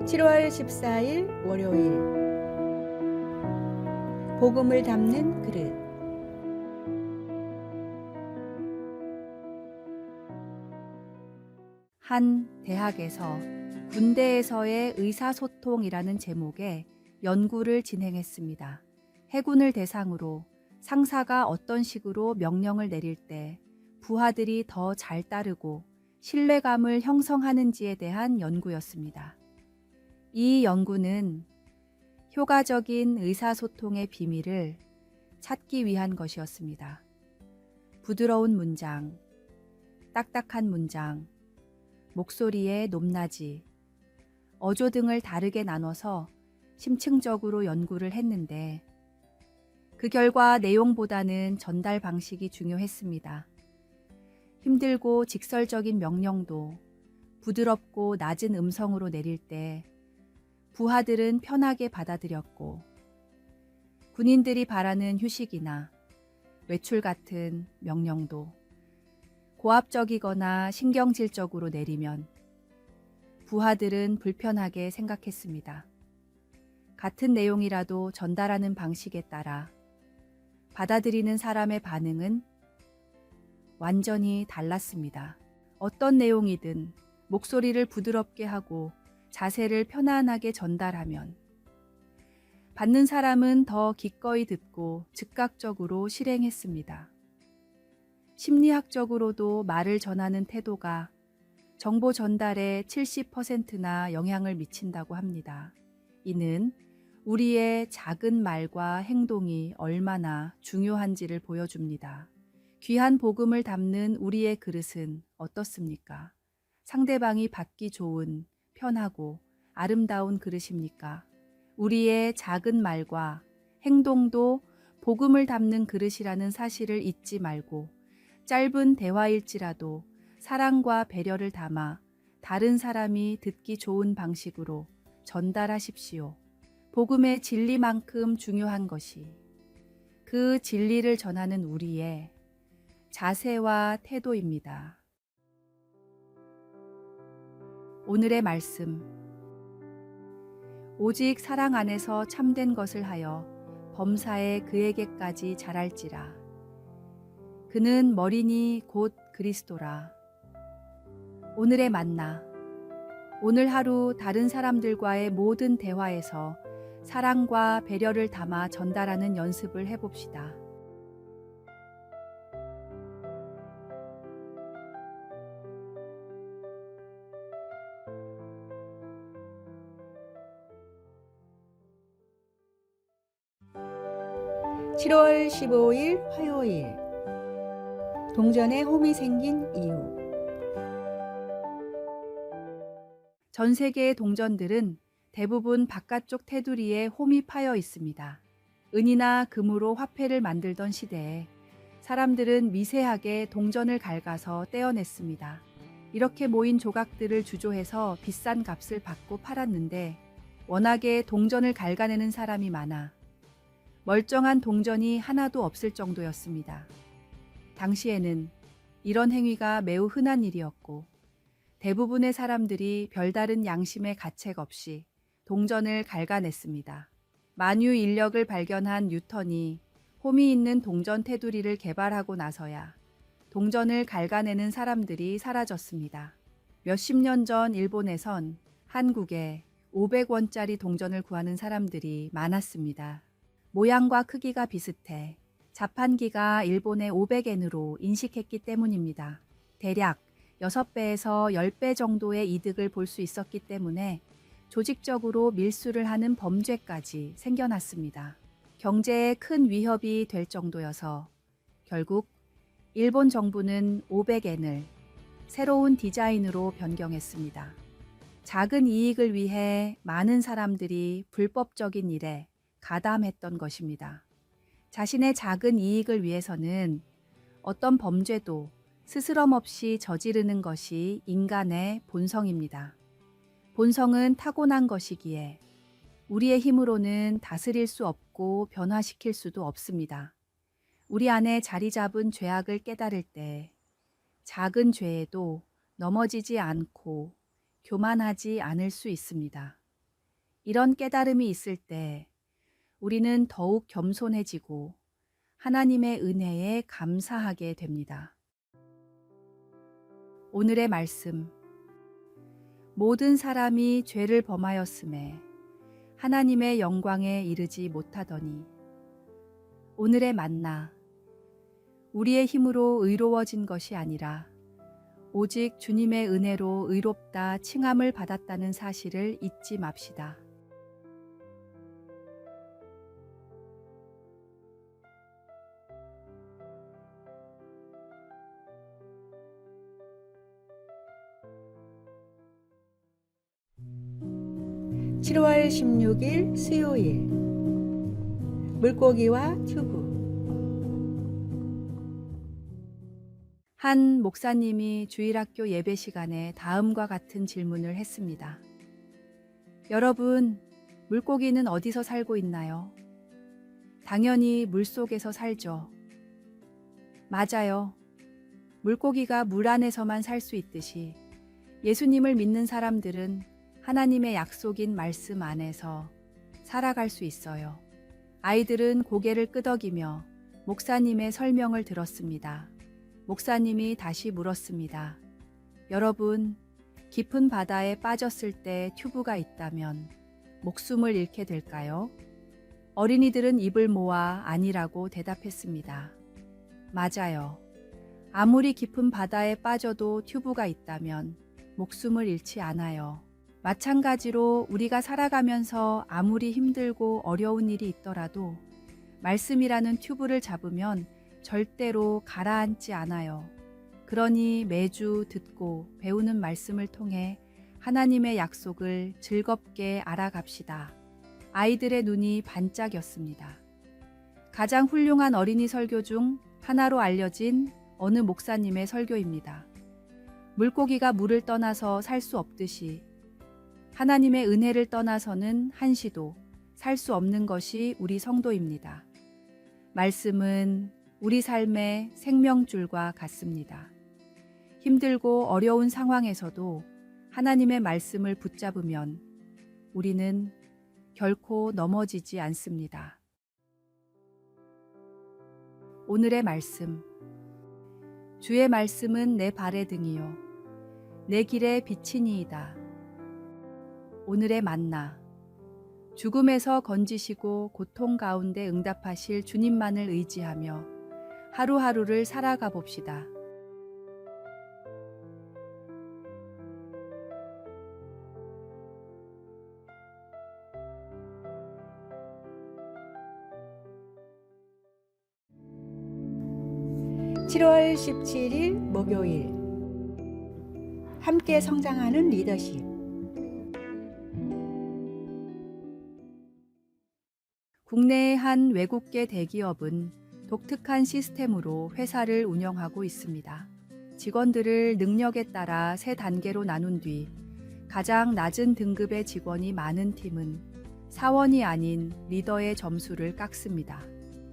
7월 14일 월요일 복음을 담는 그릇. 한 대학에서 군대에서의 의사소통이라는 제목의 연구를 진행했습니다. 해군을 대상으로 상사가 어떤 식으로 명령을 내릴 때 부하들이 더 잘 따르고 신뢰감을 형성하는지에 대한 연구였습니다. 이 연구는 효과적인 의사소통의 비밀을 찾기 위한 것이었습니다. 부드러운 문장, 딱딱한 문장, 목소리의 높낮이, 어조 등을 다르게 나눠서 심층적으로 연구를 했는데 그 결과 내용보다는 전달 방식이 중요했습니다. 힘들고 직설적인 명령도 부드럽고 낮은 음성으로 내릴 때 부하들은 편하게 받아들였고 군인들이 바라는 휴식이나 외출 같은 명령도 고압적이거나 신경질적으로 내리면 부하들은 불편하게 생각했습니다. 같은 내용이라도 전달하는 방식에 따라 받아들이는 사람의 반응은 완전히 달랐습니다. 어떤 내용이든 목소리를 부드럽게 하고 자세를 편안하게 전달하면 받는 사람은 더 기꺼이 듣고 즉각적으로 실행했습니다. 심리학적으로도 말을 전하는 태도가 정보 전달에 70%나 영향을 미친다고 합니다. 이는 우리의 작은 말과 행동이 얼마나 중요한지를 보여줍니다. 귀한 복음을 담는 우리의 그릇은 어떻습니까? 상대방이 받기 좋은, 편하고 아름다운 그릇입니까? 우리의 작은 말과 행동도 복음을 담는 그릇이라는 사실을 잊지 말고 짧은 대화일지라도 사랑과 배려를 담아 다른 사람이 듣기 좋은 방식으로 전달하십시오. 복음의 진리만큼 중요한 것이 그 진리를 전하는 우리의 자세와 태도입니다. 오늘의 말씀. 오직 사랑 안에서 참된 것을 하여 범사에 그에게까지 자랄지라. 그는 머리니 곧 그리스도라. 오늘의 만나. 오늘 하루 다른 사람들과의 모든 대화에서 사랑과 배려를 담아 전달하는 연습을 해봅시다. (7월 15일) 화요일 동전에 홈이 생긴 이유. 전 세계의 동전들은 대부분 바깥쪽 테두리에 홈이 파여 있습니다. 은이나 금으로 화폐를 만들던 시대에 사람들은 미세하게 동전을 갉아서 떼어냈습니다. 이렇게 모인 조각들을 주조해서 비싼 값을 받고 팔았는데 워낙에 동전을 갉아내는 사람이 많아 멀쩡한 동전이 하나도 없을 정도였습니다. 당시에는 이런 행위가 매우 흔한 일이었고 대부분의 사람들이 별다른 양심의 가책 없이 동전을 갉아냈습니다. 만유 인력을 발견한 뉴턴이 홈이 있는 동전 테두리를 개발하고 나서야 동전을 갉아내는 사람들이 사라졌습니다. 몇십 년 전 일본에선 한국에 500원짜리 동전을 구하는 사람들이 많았습니다. 모양과 크기가 비슷해 자판기가 일본의 500엔으로 인식했기 때문입니다. 대략 6배에서 10배 정도의 이득을 볼 수 있었기 때문에 조직적으로 밀수를 하는 범죄까지 생겨났습니다. 경제에 큰 위협이 될 정도여서 결국 일본 정부는 500엔을 새로운 디자인으로 변경했습니다. 작은 이익을 위해 많은 사람들이 불법적인 일에 가담했던 것입니다. 자신의 작은 이익을 위해서는 어떤 범죄도 스스럼 없이 저지르는 것이 인간의 본성입니다. 본성은 타고난 것이기에 우리의 힘으로는 다스릴 수 없고 변화시킬 수도 없습니다. 우리 안에 자리 잡은 죄악을 깨달을 때 작은 죄에도 넘어지지 않고 교만하지 않을 수 있습니다. 이런 깨달음이 있을 때 우리는 더욱 겸손해지고 하나님의 은혜에 감사하게 됩니다. 오늘의 말씀. 모든 사람이 죄를 범하였음에 하나님의 영광에 이르지 못하더니. 오늘의 만나. 우리의 힘으로 의로워진 것이 아니라 오직 주님의 은혜로 의롭다 칭함을 받았다는 사실을 잊지 맙시다. (7월 16일) 수요일. 물고기와 튜브. 한 목사님이 주일학교 예배 시간에 다음과 같은 질문을 했습니다. 여러분, 물고기는 어디서 살고 있나요? 당연히 물속에서 살죠. 맞아요. 물고기가 물 안에서만 살 수 있듯이 예수님을 믿는 사람들은 하나님의 약속인 말씀 안에서 살아갈 수 있어요. 아이들은 고개를 끄덕이며 목사님의 설명을 들었습니다. 목사님이 다시 물었습니다. 여러분, 깊은 바다에 빠졌을 때 튜브가 있다면 목숨을 잃게 될까요? 어린이들은 입을 모아 아니라고 대답했습니다. 맞아요. 아무리 깊은 바다에 빠져도 튜브가 있다면 목숨을 잃지 않아요. 마찬가지로 우리가 살아가면서 아무리 힘들고 어려운 일이 있더라도 말씀이라는 튜브를 잡으면 절대로 가라앉지 않아요. 그러니 매주 듣고 배우는 말씀을 통해 하나님의 약속을 즐겁게 알아갑시다. 아이들의 눈이 반짝였습니다. 가장 훌륭한 어린이 설교 중 하나로 알려진 어느 목사님의 설교입니다. 물고기가 물을 떠나서 살 수 없듯이 하나님의 은혜를 떠나서는 한시도 살 수 없는 것이 우리 성도입니다. 말씀은 우리 삶의 생명줄과 같습니다. 힘들고 어려운 상황에서도 하나님의 말씀을 붙잡으면 우리는 결코 넘어지지 않습니다. 오늘의 말씀. 주의 말씀은 내 발의 등이요 내 길의 빛이니이다. 오늘의 만나. 죽음에서 건지시고 고통 가운데 응답하실 주님만을 의지하며 하루하루를 살아가 봅시다. (7월 17일) 목요일. 함께 성장하는 리더십. 국내의 한 외국계 대기업은 독특한 시스템으로 회사를 운영하고 있습니다. 직원들을 능력에 따라 세 단계로 나눈 뒤 가장 낮은 등급의 직원이 많은 팀은 사원이 아닌 리더의 점수를 깎습니다.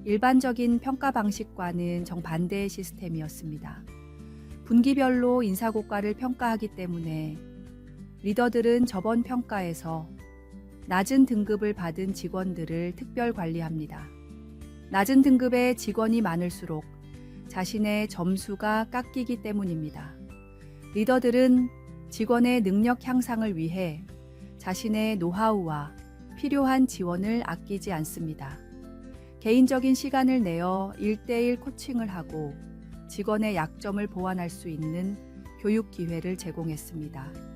일반적인 평가 방식과는 정반대의 시스템이었습니다. 분기별로 인사고과를 평가하기 때문에 리더들은 저번 평가에서 낮은 등급을 받은 직원들을 특별 관리합니다. 낮은 등급의 직원이 많을수록 자신의 점수가 깎이기 때문입니다. 리더들은 직원의 능력 향상을 위해 자신의 노하우와 필요한 지원을 아끼지 않습니다. 개인적인 시간을 내어 1:1 코칭을 하고 직원의 약점을 보완할 수 있는 교육 기회를 제공했습니다.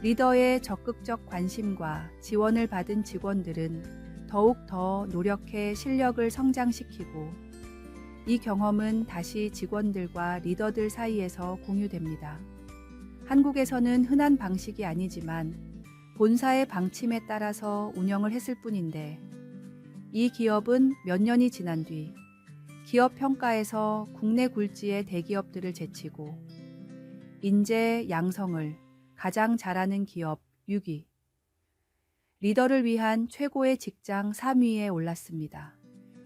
리더의 적극적 관심과 지원을 받은 직원들은 더욱 더 노력해 실력을 성장시키고 이 경험은 다시 직원들과 리더들 사이에서 공유됩니다. 한국에서는 흔한 방식이 아니지만 본사의 방침에 따라서 운영을 했을 뿐인데 이 기업은 몇 년이 지난 뒤 기업 평가에서 국내 굴지의 대기업들을 제치고 인재 양성을 가장 잘하는 기업 6위, 리더를 위한 최고의 직장 3위에 올랐습니다.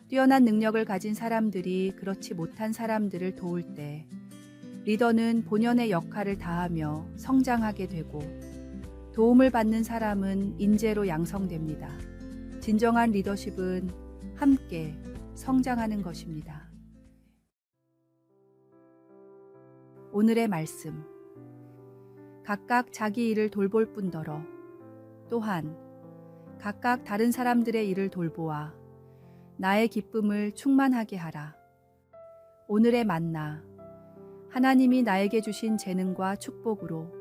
뛰어난 능력을 가진 사람들이 그렇지 못한 사람들을 도울 때 리더는 본연의 역할을 다하며 성장하게 되고 도움을 받는 사람은 인재로 양성됩니다. 진정한 리더십은 함께 성장하는 것입니다. 오늘의 말씀. 각각 자기 일을 돌볼 뿐더러 또한 각각 다른 사람들의 일을 돌보아 나의 기쁨을 충만하게 하라. 오늘의 만나. 하나님이 나에게 주신 재능과 축복으로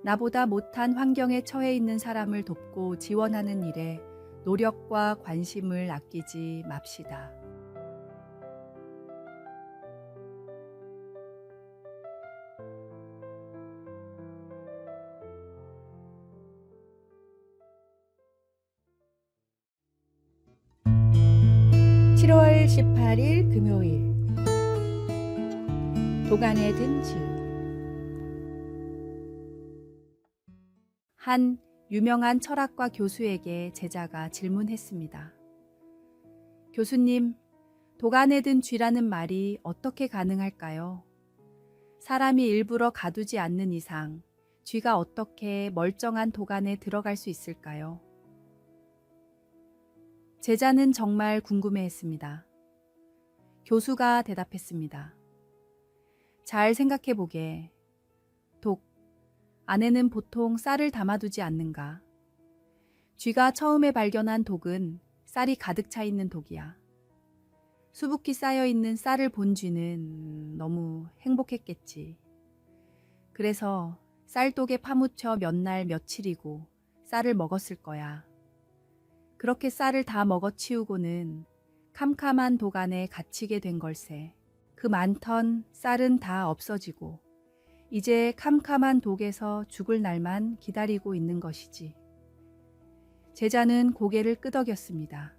나보다 못한 환경에 처해 있는 사람을 돕고 지원하는 일에 노력과 관심을 아끼지 맙시다. (7월 18일) 금요일. 도간에 든 질. 한 유명한 철학과 교수에게 제자가 질문했습니다. 교수님, 도간에 든 쥐라는 말이 어떻게 가능할까요? 사람이 일부러 가두지 않는 이상 쥐가 어떻게 멀쩡한 도간에 들어갈 수 있을까요? 제자는 정말 궁금해했습니다. 교수가 대답했습니다. 잘 생각해보게. 독, 안에는 보통 쌀을 담아두지 않는가? 쥐가 처음에 발견한 독은 쌀이 가득 차 있는 독이야. 수북히 쌓여있는 쌀을 본 쥐는 너무 행복했겠지. 그래서 쌀독에 파묻혀 몇 날 며칠이고 쌀을 먹었을 거야. 그렇게 쌀을 다 먹어치우고는 캄캄한 독 안에 갇히게 된 걸세. 그 많던 쌀은 다 없어지고 이제 캄캄한 독에서 죽을 날만 기다리고 있는 것이지. 제자는 고개를 끄덕였습니다.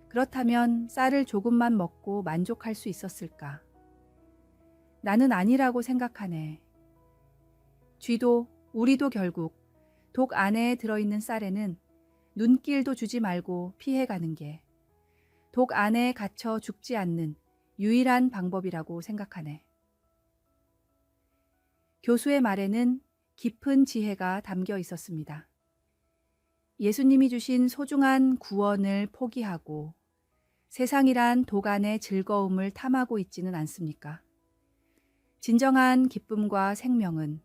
그렇다면 쌀을 조금만 먹고 만족할 수 있었을까? 나는 아니라고 생각하네. 쥐도 우리도 결국 독 안에 들어있는 쌀에는 눈길도 주지 말고 피해가는 게 독 안에 갇혀 죽지 않는 유일한 방법이라고 생각하네. 교수의 말에는 깊은 지혜가 담겨 있었습니다. 예수님이 주신 소중한 구원을 포기하고 세상이란 독 안의 즐거움을 탐하고 있지는 않습니까? 진정한 기쁨과 생명은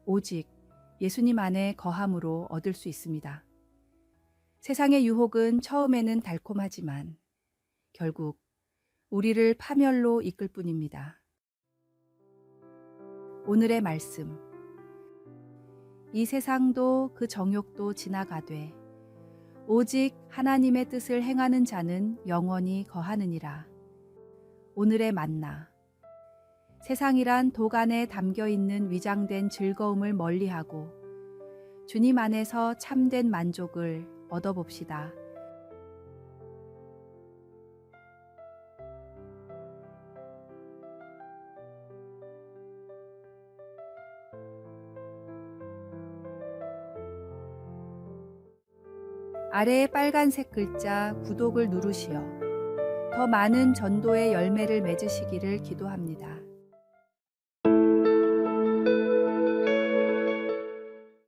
오직 예수님 안에 거함으로 얻을 수 있습니다. 세상의 유혹은 처음에는 달콤하지만 결국 우리를 파멸로 이끌 뿐입니다. 오늘의 말씀. 이 세상도 그 정욕도 지나가되 오직 하나님의 뜻을 행하는 자는 영원히 거하느니라. 오늘의 만나. 세상이란 독 안에 담겨있는 위장된 즐거움을 멀리하고 주님 안에서 참된 만족을 얻어봅시다. 아래의 빨간색 글자 구독을 누르시어 더 많은 전도의 열매를 맺으시기를 기도합니다.